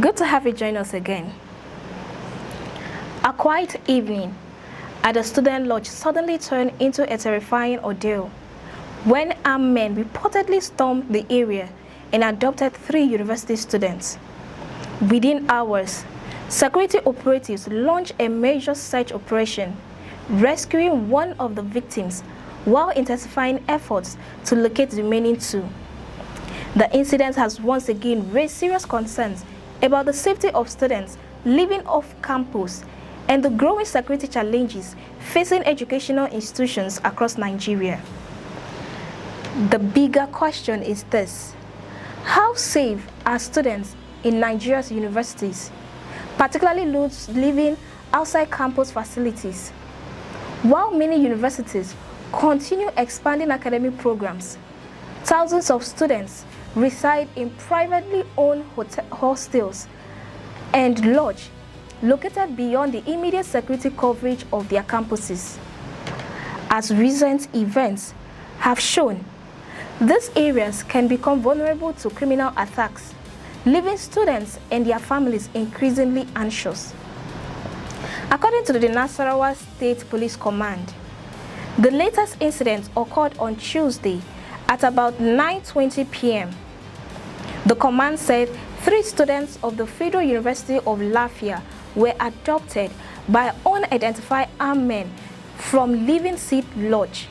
Good to have you join us again. A quiet evening at the student lodge suddenly turned into a terrifying ordeal when armed men reportedly stormed the area and abducted 3 university students. Within hours, security operatives launched a major search operation, rescuing one of the victims while intensifying efforts to locate the remaining 2. The incident has once again raised serious concerns about the safety of students living off campus and the growing security challenges facing educational institutions across Nigeria. The bigger question is this: how safe are students in Nigeria's universities, particularly those living outside campus facilities? While many universities continue expanding academic programs, thousands of students reside in privately owned hostels and lodge located beyond the immediate security coverage of their campuses. As recent events have shown, these areas can become vulnerable to criminal attacks, leaving students and their families increasingly anxious. According to the Nasarawa State Police Command, the latest incident occurred on Tuesday at about 9:20 p.m. The command said 3 students of the Federal University of Lafia were abducted by unidentified armed men from Living Seed Lodge,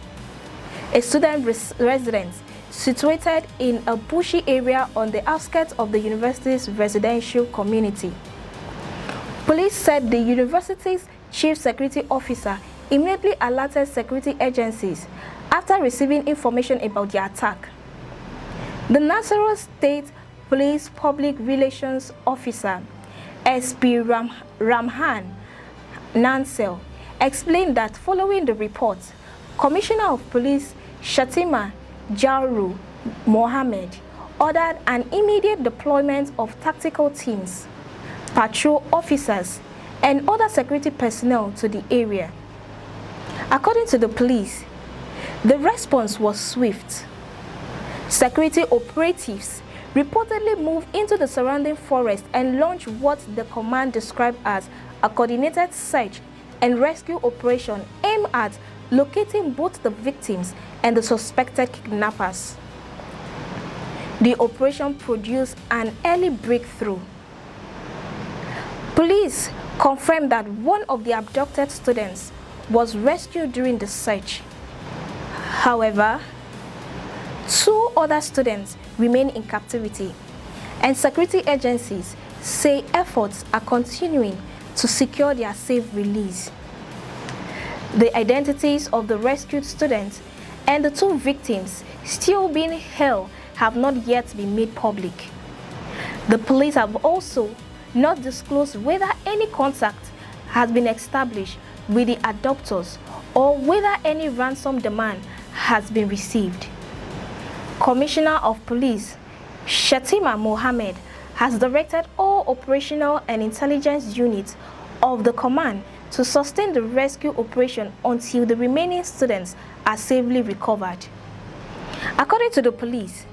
a student residence situated in a bushy area on the outskirts of the university's residential community. Police said the university's chief security officer immediately alerted security agencies after receiving information about the attack. The Nasarawa State Police Public Relations Officer, SP Ramhan Nansel, explained that following the report, Commissioner of Police Shatima Jauru Mohammed ordered an immediate deployment of tactical teams, patrol officers, and other security personnel to the area. According to the police, the response was swift. Security operatives reportedly moved into the surrounding forest and launched what the command described as a coordinated search and rescue operation aimed at locating both the victims and the suspected kidnappers. The operation produced an early breakthrough. Police confirmed that one of the abducted students was rescued during the search. However, 2 other students remain in captivity, and security agencies say efforts are continuing to secure their safe release. The identities of the rescued students and the 2 victims still being held have not yet been made public. The police have also not disclosed whether any contact has been established with the abductors or whether any ransom demand has been received. Commissioner of Police Shatima Mohammed has directed all operational and intelligence units of the command to sustain the rescue operation until the remaining students are safely recovered. According to the police,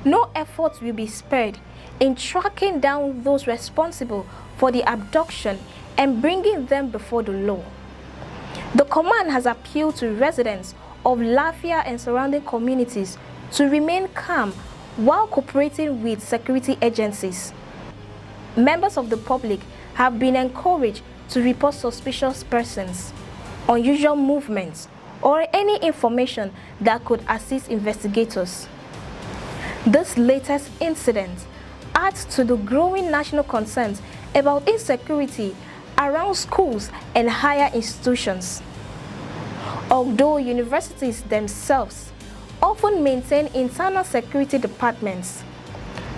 no efforts will be spared in tracking down those responsible for the abduction and bringing them before the law. The command has appealed to residents of Lafia and surrounding communities to remain calm while cooperating with security agencies. Members of the public have been encouraged to report suspicious persons, unusual movements, or any information that could assist investigators. This latest incident adds to the growing national concerns about insecurity around schools and higher institutions. Although universities themselves often maintain internal security departments,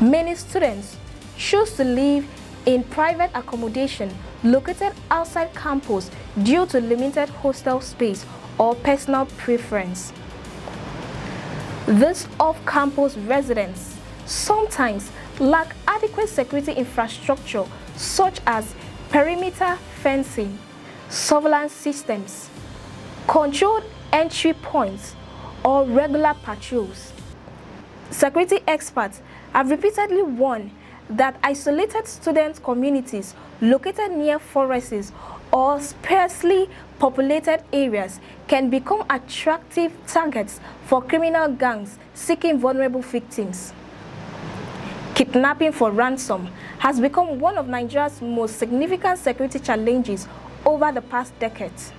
many students choose to live in private accommodation located outside campus due to limited hostel space or personal preference. These off-campus residents sometimes lack adequate security infrastructure such as perimeter fencing, surveillance systems, controlled entry points, or regular patrols. Security experts have repeatedly warned that isolated student communities located near forests or sparsely populated areas can become attractive targets for criminal gangs seeking vulnerable victims. Kidnapping for ransom has become one of Nigeria's most significant security challenges over the past decades.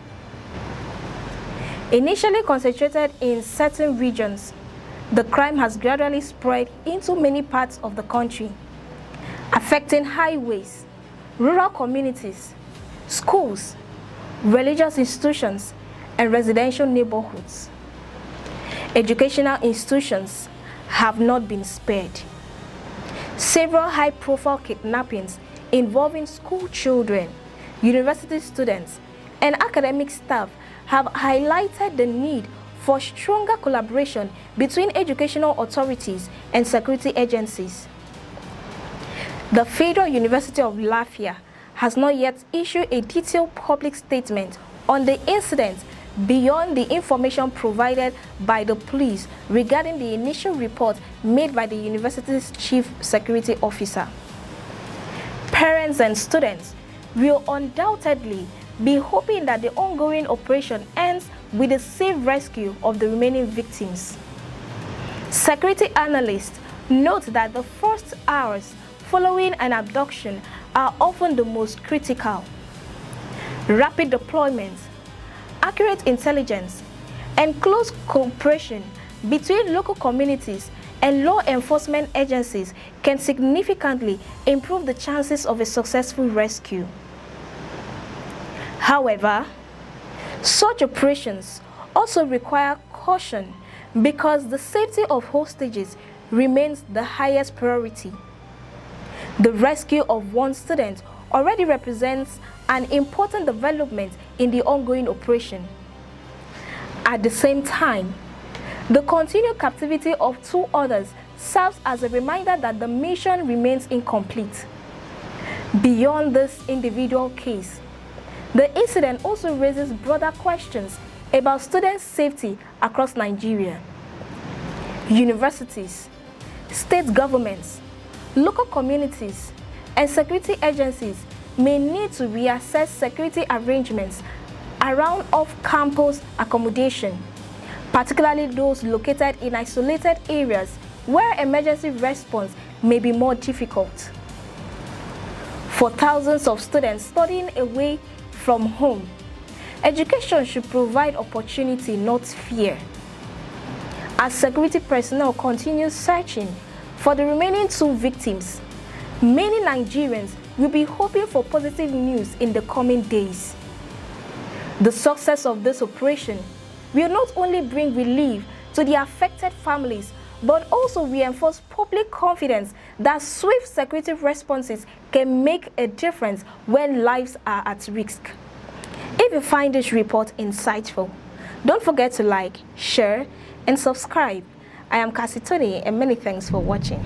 Initially concentrated in certain regions, the crime has gradually spread into many parts of the country, affecting highways, rural communities, schools, religious institutions, and residential neighborhoods. Educational institutions have not been spared. Several high-profile kidnappings involving school children, university students, and academic staff have highlighted the need for stronger collaboration between educational authorities and security agencies. The Federal University of Lafia has not yet issued a detailed public statement on the incident beyond the information provided by the police regarding the initial report made by the university's chief security officer. Parents and students will undoubtedly be hoping that the ongoing operation ends with the safe rescue of the remaining victims. Security analysts note that the first hours following an abduction are often the most critical. Rapid deployment, accurate intelligence, and close cooperation between local communities and law enforcement agencies can significantly improve the chances of a successful rescue. However, such operations also require caution because the safety of hostages remains the highest priority. The rescue of one student already represents an important development in the ongoing operation. At the same time, the continued captivity of two others serves as a reminder that the mission remains incomplete. Beyond this individual case, the incident also raises broader questions about student safety across Nigeria. Universities, state governments, local communities, and security agencies may need to reassess security arrangements around off-campus accommodation, particularly those located in isolated areas where emergency response may be more difficult. For thousands of students studying away from home, education should provide opportunity, not fear. As security personnel continue searching for the remaining two victims, many Nigerians will be hoping for positive news in the coming days. The success of this operation will not only bring relief to the affected families, but also reinforce public confidence that swift security responses can make a difference when lives are at risk. If you find this report insightful, don't forget to like, share, and subscribe. I am Cassie Tony, and many thanks for watching.